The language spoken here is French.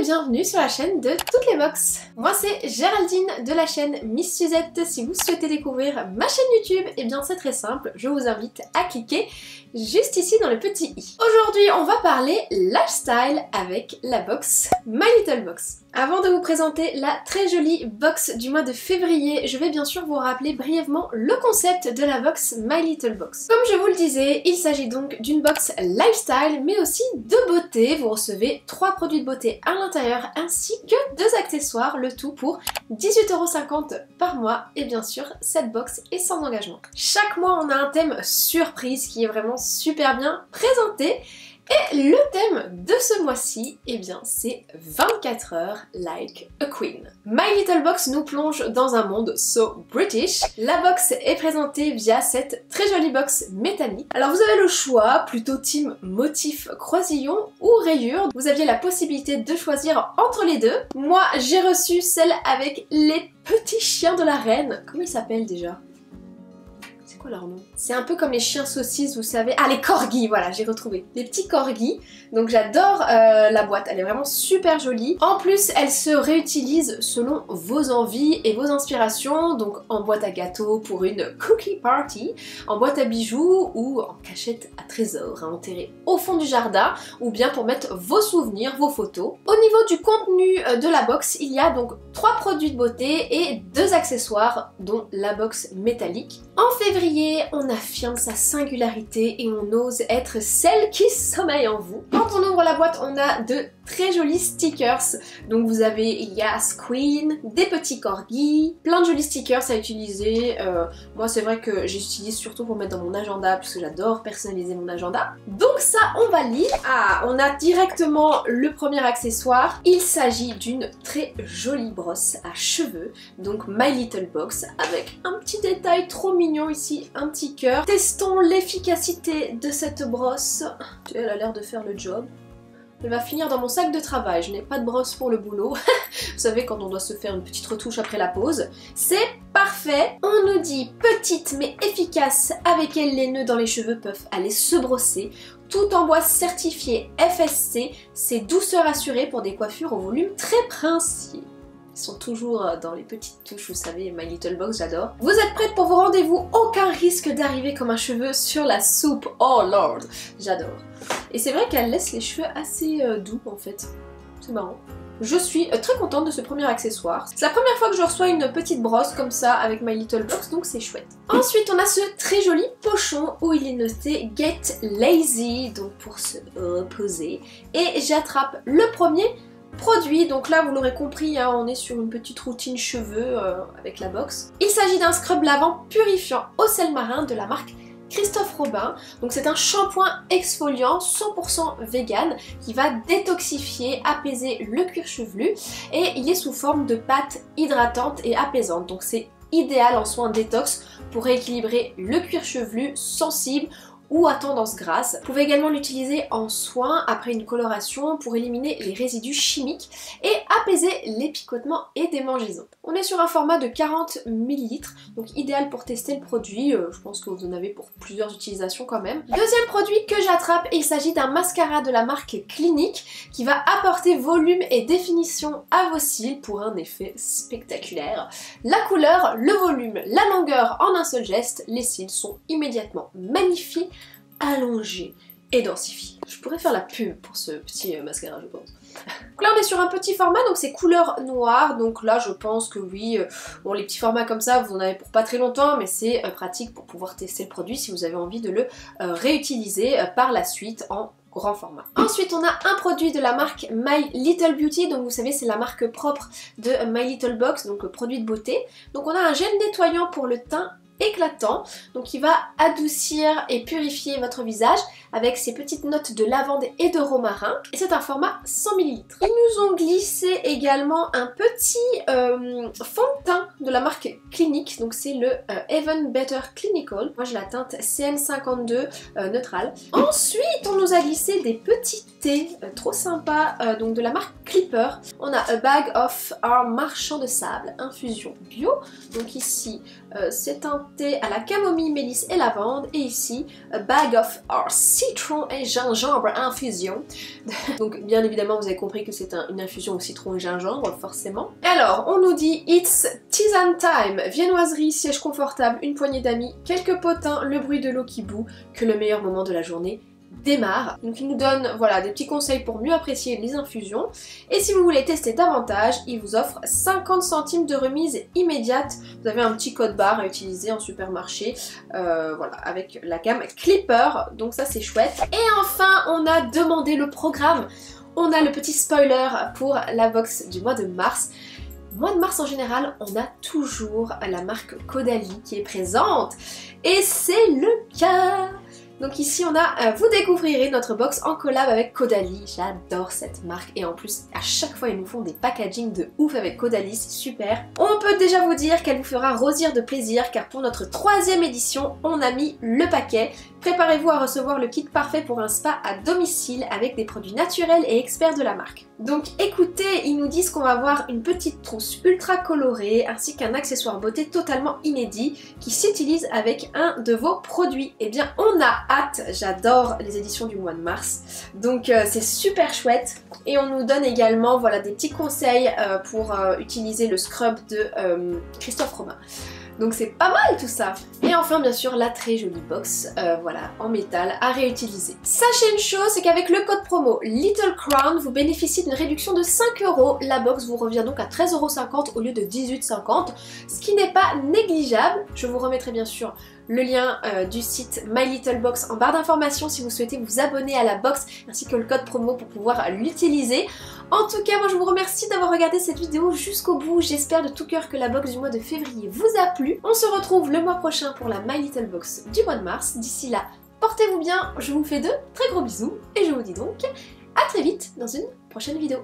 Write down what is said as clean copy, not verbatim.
bienvenue sur la chaîne de toutes les box. Moi c'est Géraldine de la chaîne Miss Suzette. Si vous souhaitez découvrir ma chaîne YouTube, et bien c'est très simple, je vous invite à cliquer juste ici dans le petit i. Aujourd'hui on va parler lifestyle avec la box My Little Box. Avant de vous présenter la très jolie box du mois de février, je vais bien sûr vous rappeler brièvement le concept de la box My Little Box. Comme je vous le disais, il s'agit donc d'une box lifestyle mais aussi de beauté. Vous recevez 3 produits de beauté à l'intérieur ainsi que 2 accessoires, le tout pour 18,50 € par mois. Et bien sûr, cette box est sans engagement. Chaque mois, on a un thème surprise qui est vraiment super bien présenté. Et le thème de ce mois-ci, eh bien c'est 24 heures like a queen. My Little Box nous plonge dans un monde so British. La box est présentée via cette très jolie box métallique. Alors vous avez le choix, plutôt team motif croisillon ou rayures. Vous aviez la possibilité de choisir entre les deux. Moi j'ai reçu celle avec les petits chiens de la reine. Comment ils s'appellent déjà ? C'est quoi leur nom? C'est un peu comme les chiens saucisses, vous savez. Ah, les corgis, voilà, j'ai retrouvé. Les petits corgis. Donc j'adore la boîte, elle est vraiment super jolie. En plus, elle se réutilise selon vos envies et vos inspirations. Donc en boîte à gâteaux pour une cookie party, en boîte à bijoux ou en cachette à trésors à enterrer au fond du jardin, ou bien pour mettre vos souvenirs, vos photos. Au niveau du contenu de la box, il y a donc 3 produits de beauté et 2 accessoires, dont la box métallique. En février, on affirme sa singularité et on ose être celle qui sommeille en vous. Quand on ouvre la boîte, on a de très jolis stickers. Donc vous avez Yas Queen, des petits corgis, plein de jolis stickers à utiliser. Moi c'est vrai que j'utilise surtout pour mettre dans mon agenda puisque j'adore personnaliser mon agenda. Donc ça on va lire. Ah, on a directement le premier accessoire. Il s'agit d'une très jolie brosse à cheveux. Donc My Little Box avec un petit détail trop mignon ici, un petit cœur. Testons l'efficacité de cette brosse. Elle a l'air de faire le job. Elle va finir dans mon sac de travail, je n'ai pas de brosse pour le boulot. Vous savez, quand on doit se faire une petite retouche après la pause. C'est parfait. On nous dit petite mais efficace, avec elle les nœuds dans les cheveux peuvent aller se brosser. Tout en bois certifié FSC, c'est douceur assurée pour des coiffures au volume très princier. Ils sont toujours dans les petites touches, vous savez, My Little Box, j'adore. Vous êtes prête pour vos rendez-vous? Aucun risque d'arriver comme un cheveu sur la soupe. Oh lord, j'adore. Et c'est vrai qu'elle laisse les cheveux assez doux en fait. C'est marrant. Je suis très contente de ce premier accessoire. C'est la première fois que je reçois une petite brosse comme ça avec My Little Box, donc c'est chouette. Ensuite, on a ce très joli pochon où il est noté Get Lazy, donc pour se reposer. Et j'attrape le premier produit, donc là vous l'aurez compris, hein, on est sur une petite routine cheveux avec la box. Il s'agit d'un scrub lavant purifiant au sel marin de la marque Christophe Robin. Donc c'est un shampoing exfoliant 100% vegan qui va détoxifier, apaiser le cuir chevelu et il est sous forme de pâte hydratante et apaisante. Donc c'est idéal en soins détox pour rééquilibrer le cuir chevelu sensible ou à tendance grasse. Vous pouvez également l'utiliser en soin après une coloration pour éliminer les résidus chimiques et apaiser les picotements et démangeaisons. On est sur un format de 40 ml, donc idéal pour tester le produit. Je pense que vous en avez pour plusieurs utilisations quand même. Deuxième produit que j'attrape, il s'agit d'un mascara de la marque Clinique qui va apporter volume et définition à vos cils pour un effet spectaculaire. La couleur, le volume, la longueur en un seul geste, les cils sont immédiatement magnifiés, allongé et densifié. Je pourrais faire la pub pour ce petit mascara, je pense. Donc là on est sur un petit format, donc c'est couleur noire, donc là je pense que oui, bon les petits formats comme ça vous en avez pour pas très longtemps, mais c'est pratique pour pouvoir tester le produit si vous avez envie de le réutiliser par la suite en grand format. Ensuite on a un produit de la marque My Little Beauty, donc vous savez c'est la marque propre de My Little Box, donc produit de beauté. Donc on a un gel nettoyant pour le teint éclatant, donc il va adoucir et purifier votre visage avec ses petites notes de lavande et de romarin, et c'est un format 100 ml. Ils nous ont glissé également un petit fond de teint de la marque Clinique, donc c'est le Even Better Clinical. Moi j'ai la teinte CN52 neutrale. Ensuite on nous a glissé des petits thés trop sympas, donc de la marque Clipper. On a A Bag of Our Marchand de Sable, infusion bio. Donc ici, c'est teinté à la camomille, mélisse et lavande. Et ici, A Bag of Our Citron et Gingembre infusion. Donc bien évidemment, vous avez compris que c'est une infusion au citron et gingembre, forcément. Et alors, on nous dit It's Tisane Time, viennoiserie, siège confortable, une poignée d'amis, quelques potins, le bruit de l'eau qui bout, que le meilleur moment de la journée démarre. Donc il nous donne voilà, des petits conseils pour mieux apprécier les infusions. Et si vous voulez tester davantage, il vous offre 50 centimes de remise immédiate. Vous avez un petit code barre à utiliser en supermarché, voilà, avec la gamme Clipper, donc ça c'est chouette. Et enfin, on a demandé le programme. On a le petit spoiler pour la box du mois de mars. Mois de mars en général, on a toujours la marque Caudalie qui est présente. Et c'est le cas. Donc ici on a, vous découvrirez notre box en collab avec Caudalie. J'adore cette marque et en plus à chaque fois ils nous font des packaging de ouf avec Caudalie, c'est super. On peut déjà vous dire qu'elle vous fera rosir de plaisir car pour notre 3e édition on a mis le paquet. Préparez-vous à recevoir le kit parfait pour un spa à domicile avec des produits naturels et experts de la marque. Donc écoutez, ils nous disent qu'on va avoir une petite trousse ultra colorée ainsi qu'un accessoire beauté totalement inédit qui s'utilise avec un de vos produits. Eh bien on a hâte, j'adore les éditions du mois de mars, donc c'est super chouette. Et on nous donne également voilà, des petits conseils pour utiliser le scrub de Christophe Robin. Donc c'est pas mal tout ça. Et enfin bien sûr la très jolie box voilà, en métal à réutiliser. Sachez une chose, c'est qu'avec le code promo Little Crown, vous bénéficiez d'une réduction de 5 €. La box vous revient donc à 13,50 € au lieu de 18,50 €, ce qui n'est pas négligeable. Je vous remettrai bien sûr le lien du site My Little Box en barre d'informations si vous souhaitez vous abonner à la box ainsi que le code promo pour pouvoir l'utiliser. En tout cas, moi je vous remercie d'avoir regardé cette vidéo jusqu'au bout. J'espère de tout cœur que la box du mois de février vous a plu. On se retrouve le mois prochain pour la My Little Box du mois de mars. D'ici là, portez-vous bien, je vous fais de très gros bisous et je vous dis donc à très vite dans une prochaine vidéo.